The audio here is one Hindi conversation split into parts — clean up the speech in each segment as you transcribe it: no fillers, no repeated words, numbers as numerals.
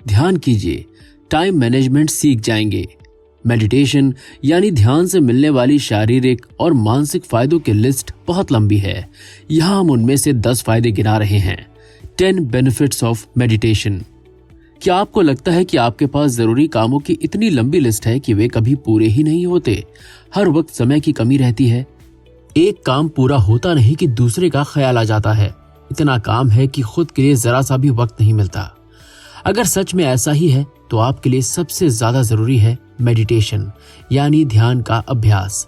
ध्यान कीजिए, टाइम मैनेजमेंट सीख जाएंगे। मेडिटेशन यानी ध्यान से मिलने वाली शारीरिक और मानसिक फायदों की लिस्ट बहुत लंबी है। यहाँ हम उनमें से 10 फायदे गिना रहे हैं। 10 बेनिफिट्स ऑफ मेडिटेशन। क्या आपको लगता है कि आपके पास जरूरी कामों की इतनी लंबी लिस्ट है कि वे कभी पूरे ही नहीं होते? हर वक्त समय की कमी रहती है। एक काम पूरा होता नहीं कि दूसरे का ख्याल आ जाता है। इतना काम है कि खुद के लिए जरा सा भी वक्त नहीं मिलता। अगर सच में ऐसा ही है तो आपके लिए सबसे ज्यादा जरूरी है मेडिटेशन यानी ध्यान का अभ्यास।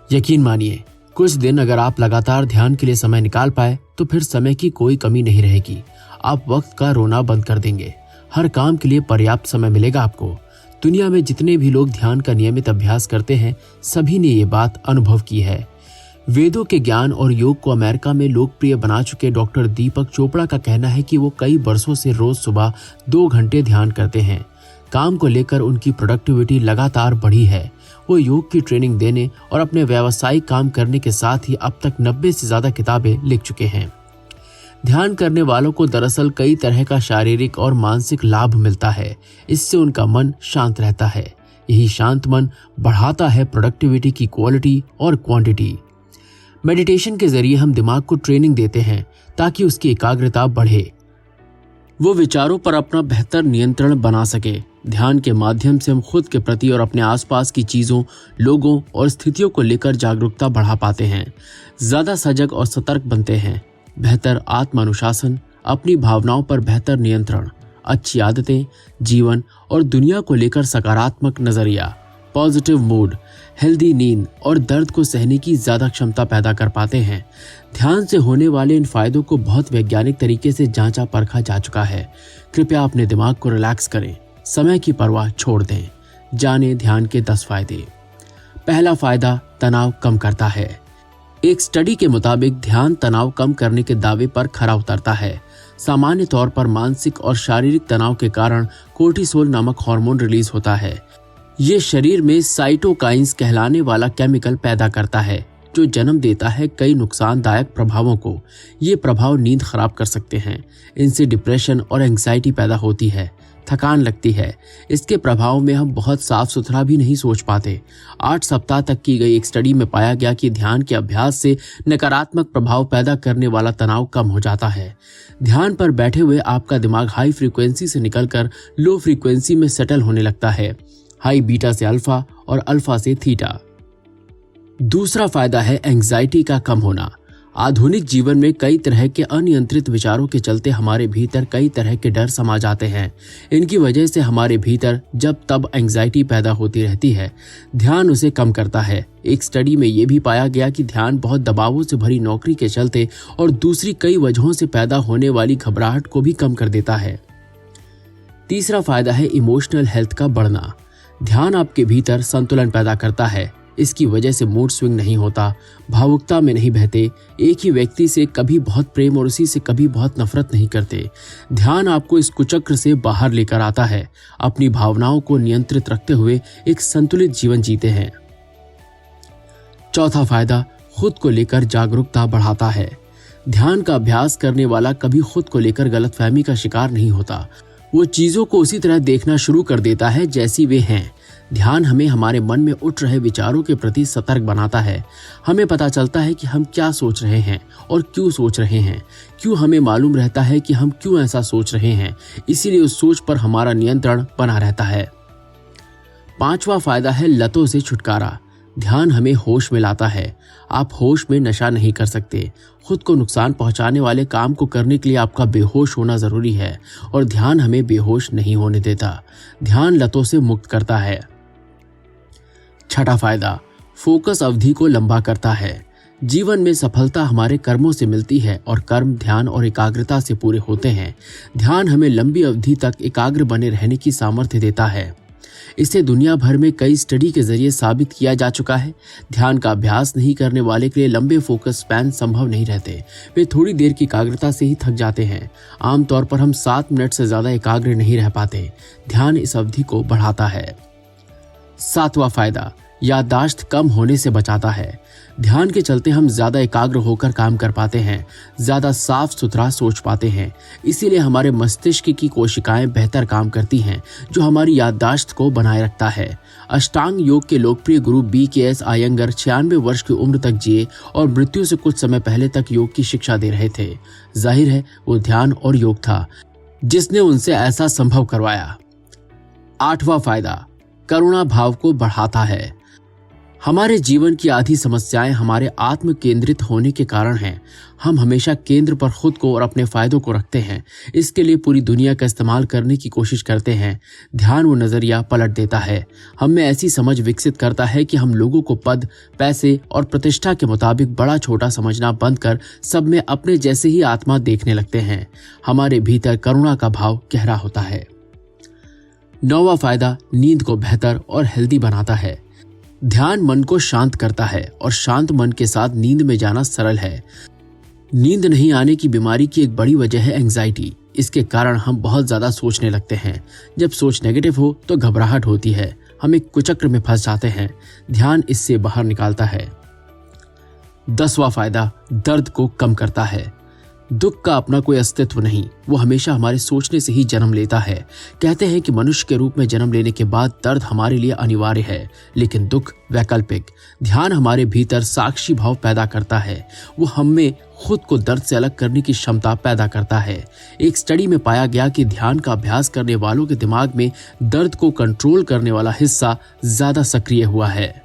यकीन मानिए, कुछ दिन अगर आप लगातार ध्यान के लिए समय निकाल पाए तो फिर समय की कोई कमी नहीं रहेगी। आप वक्त का रोना बंद कर देंगे। हर काम के लिए पर्याप्त समय मिलेगा आपको। दुनिया में जितने भी लोग ध्यान का नियमित अभ्यास करते हैं, सभी ने ये बात अनुभव की है। वेदों के ज्ञान और योग को अमेरिका में लोकप्रिय बना चुके डॉक्टर दीपक चोपड़ा का कहना है कि वो कई वर्षों से रोज सुबह 2 घंटे ध्यान करते हैं। काम को लेकर उनकी प्रोडक्टिविटी लगातार बढ़ी है। वो योग की ट्रेनिंग देने और अपने व्यावसायिक काम करने के साथ ही अब तक 90 से ज्यादा किताबें लिख चुके हैं। ध्यान करने वालों को दरअसल कई तरह का शारीरिक और मानसिक लाभ मिलता है। इससे उनका मन शांत रहता है। यही शांत मन बढ़ाता है प्रोडक्टिविटी की क्वालिटी और क्वांटिटी। मेडिटेशन के जरिए हम दिमाग को ट्रेनिंग देते हैं ताकि उसकी एकाग्रता बढ़े, वो विचारों पर अपना बेहतर नियंत्रण बना सके। ध्यान के माध्यम से हम खुद के प्रति और अपने आसपास की चीजों, लोगों और स्थितियों को लेकर जागरूकता बढ़ा पाते हैं, ज्यादा सजग और सतर्क बनते हैं। बेहतर आत्मानुशासन, अपनी भावनाओं पर बेहतर नियंत्रण, अच्छी आदतें, जीवन और दुनिया को लेकर सकारात्मक नजरिया, पॉजिटिव मूड, हेल्दी नींद और दर्द को सहने की ज्यादा क्षमता पैदा कर पाते हैं। ध्यान से होने वाले इन फायदों को बहुत वैज्ञानिक तरीके से जांचा परखा जा चुका है। कृपया अपने दिमाग को रिलैक्स करें, समय की परवाह छोड़ दें। जानें ध्यान के 10 फायदे। पहला फायदा, तनाव कम करता है। एक स्टडी के मुताबिक ध्यान तनाव कम करने के दावे पर खरा उतरता है। सामान्य तौर पर मानसिक और शारीरिक तनाव के कारण कोर्टिसोल नामक हार्मोन रिलीज होता है। ये शरीर में साइटोकाइन्स कहलाने वाला केमिकल पैदा करता है जो जन्म देता है कई नुकसानदायक प्रभावों को। ये प्रभाव नींद खराब कर सकते हैं। इनसे डिप्रेशन और एंग्जाइटी पैदा होती है, थकान लगती है। इसके प्रभाव में हम बहुत साफ सुथरा भी नहीं सोच पाते। 8 सप्ताह तक की गई एक स्टडी में पाया गया कि ध्यान के अभ्यास से नकारात्मक प्रभाव पैदा करने वाला तनाव कम हो जाता है। ध्यान पर बैठे हुए आपका दिमाग हाई फ्रीक्वेंसी से निकलकर लो फ्रीक्वेंसी में सेटल होने लगता है। हाई बीटा से अल्फा और अल्फा से थीटा। दूसरा फायदा है एंग्जाइटी का कम होना। आधुनिक जीवन में कई तरह के अनियंत्रित विचारों के चलते हमारे भीतर कई तरह के डर समा जाते हैं। इनकी वजह से हमारे भीतर जब तब एंग्जाइटी पैदा होती रहती है। ध्यान उसे कम करता है। एक स्टडी में यह भी पाया गया कि ध्यान बहुत दबावों से भरी नौकरी के चलते और दूसरी कई वजहों से पैदा होने वाली घबराहट को भी कम कर देता है। तीसरा फायदा है इमोशनल हेल्थ का बढ़ना। ध्यान आपके भीतर संतुलन पैदा करता है। इसकी वजह से मूड स्विंग नहीं होता, भावुकता में नहीं बहते, एक ही व्यक्ति से कभी बहुत प्रेम और उसी से कभी बहुत नफरत नहीं करते। ध्यान आपको इस कुचक्र से बाहर लेकर आता है। अपनी भावनाओं को नियंत्रित रखते हुए एक संतुलित जीवन जीते हैं। चौथा फायदा, खुद को लेकर जागरूकता बढ़ाता है। ध्यान का अभ्यास करने वाला कभी खुद को लेकर गलतफहमी का शिकार नहीं होता। वो चीजों को उसी तरह देखना शुरू कर देता है जैसी वे हैं। ध्यान हमें हमारे मन में उठ रहे विचारों के प्रति सतर्क बनाता है। हमें पता चलता है कि हम क्या सोच रहे हैं और क्यों सोच रहे हैं। क्यों हमें मालूम रहता है कि हम क्यों ऐसा सोच रहे हैं, इसीलिए उस सोच पर हमारा नियंत्रण बना रहता है। पांचवा फायदा है लतों से छुटकारा। ध्यान हमें होश में लाता है। आप होश में नशा नहीं कर सकते। खुद को नुकसान पहुंचाने वाले काम को करने के लिए आपका बेहोश होना जरूरी है और ध्यान हमें बेहोश नहीं होने देता। ध्यान लतों से मुक्त करता है। छठा फायदा, फोकस अवधि को लंबा करता है। जीवन में सफलता हमारे कर्मों से मिलती है और कर्म ध्यान और एकाग्रता से पूरे होते हैं। ध्यान हमें लंबी अवधि तक एकाग्र बने रहने की सामर्थ्य देता है। इसे दुनिया भर में कई स्टडी के जरिए साबित किया जा चुका है। ध्यान का अभ्यास नहीं करने वाले के लिए लंबे फोकस स्पैन संभव नहीं रहते। वे थोड़ी देर की एकाग्रता से ही थक जाते हैं। आमतौर पर हम 7 मिनट से ज्यादा एकाग्र नहीं रह पाते। ध्यान इस अवधि को बढ़ाता है। 7वां फायदा, याददाश्त कम होने से बचाता है। ध्यान के चलते हम ज्यादा एकाग्र होकर काम कर पाते हैं, ज्यादा साफ सुथरा सोच पाते हैं। इसीलिए हमारे मस्तिष्क की कोशिकाएं बेहतर काम करती हैं, जो हमारी याददाश्त को बनाए रखता है। अष्टांग योग के लोकप्रिय गुरु BKS अयंगर 96 वर्ष की उम्र तक जिए और मृत्यु से कुछ समय पहले तक योग की शिक्षा दे रहे थे। जाहिर है वो ध्यान और योग था जिसने उनसे ऐसा संभव करवाया। 8वां फायदा, करुणा भाव को बढ़ाता है। हमारे जीवन की आधी समस्याएं हमारे आत्म केंद्रित होने के कारण हैं। हम हमेशा केंद्र पर खुद को और अपने फायदों को रखते हैं। इसके लिए पूरी दुनिया का इस्तेमाल करने की कोशिश करते हैं। ध्यान वो नजरिया पलट देता है। हम में ऐसी समझ विकसित करता है कि हम लोगों को पद, पैसे और प्रतिष्ठा के मुताबिक बड़ा छोटा समझना बंद कर सब में अपने जैसे ही आत्मा देखने लगते हैं। हमारे भीतर करुणा का भाव गहरा होता है। 9वां फायदा, नींद को बेहतर और हेल्दी बनाता है। ध्यान मन को शांत करता है और शांत मन के साथ नींद में जाना सरल है। नींद नहीं आने की बीमारी की एक बड़ी वजह है एंजाइटी। इसके कारण हम बहुत ज्यादा सोचने लगते हैं। जब सोच नेगेटिव हो तो घबराहट होती है, हम एक कुचक्र में फंस जाते हैं। ध्यान इससे बाहर निकालता है। 10वां फायदा, दर्द को कम करता है। दुख का अपना कोई अस्तित्व नहीं, वो हमेशा हमारे सोचने से ही जन्म लेता है। कहते हैं कि मनुष्य के रूप में जन्म लेने के बाद दर्द हमारे लिए अनिवार्य है, लेकिन दुख वैकल्पिक। ध्यान हमारे भीतर साक्षी भाव पैदा करता है। वो हमें खुद को दर्द से अलग करने की क्षमता पैदा करता है। एक स्टडी में पाया गया कि ध्यान का अभ्यास करने वालों के दिमाग में दर्द को कंट्रोल करने वाला हिस्सा ज्यादा सक्रिय हुआ है।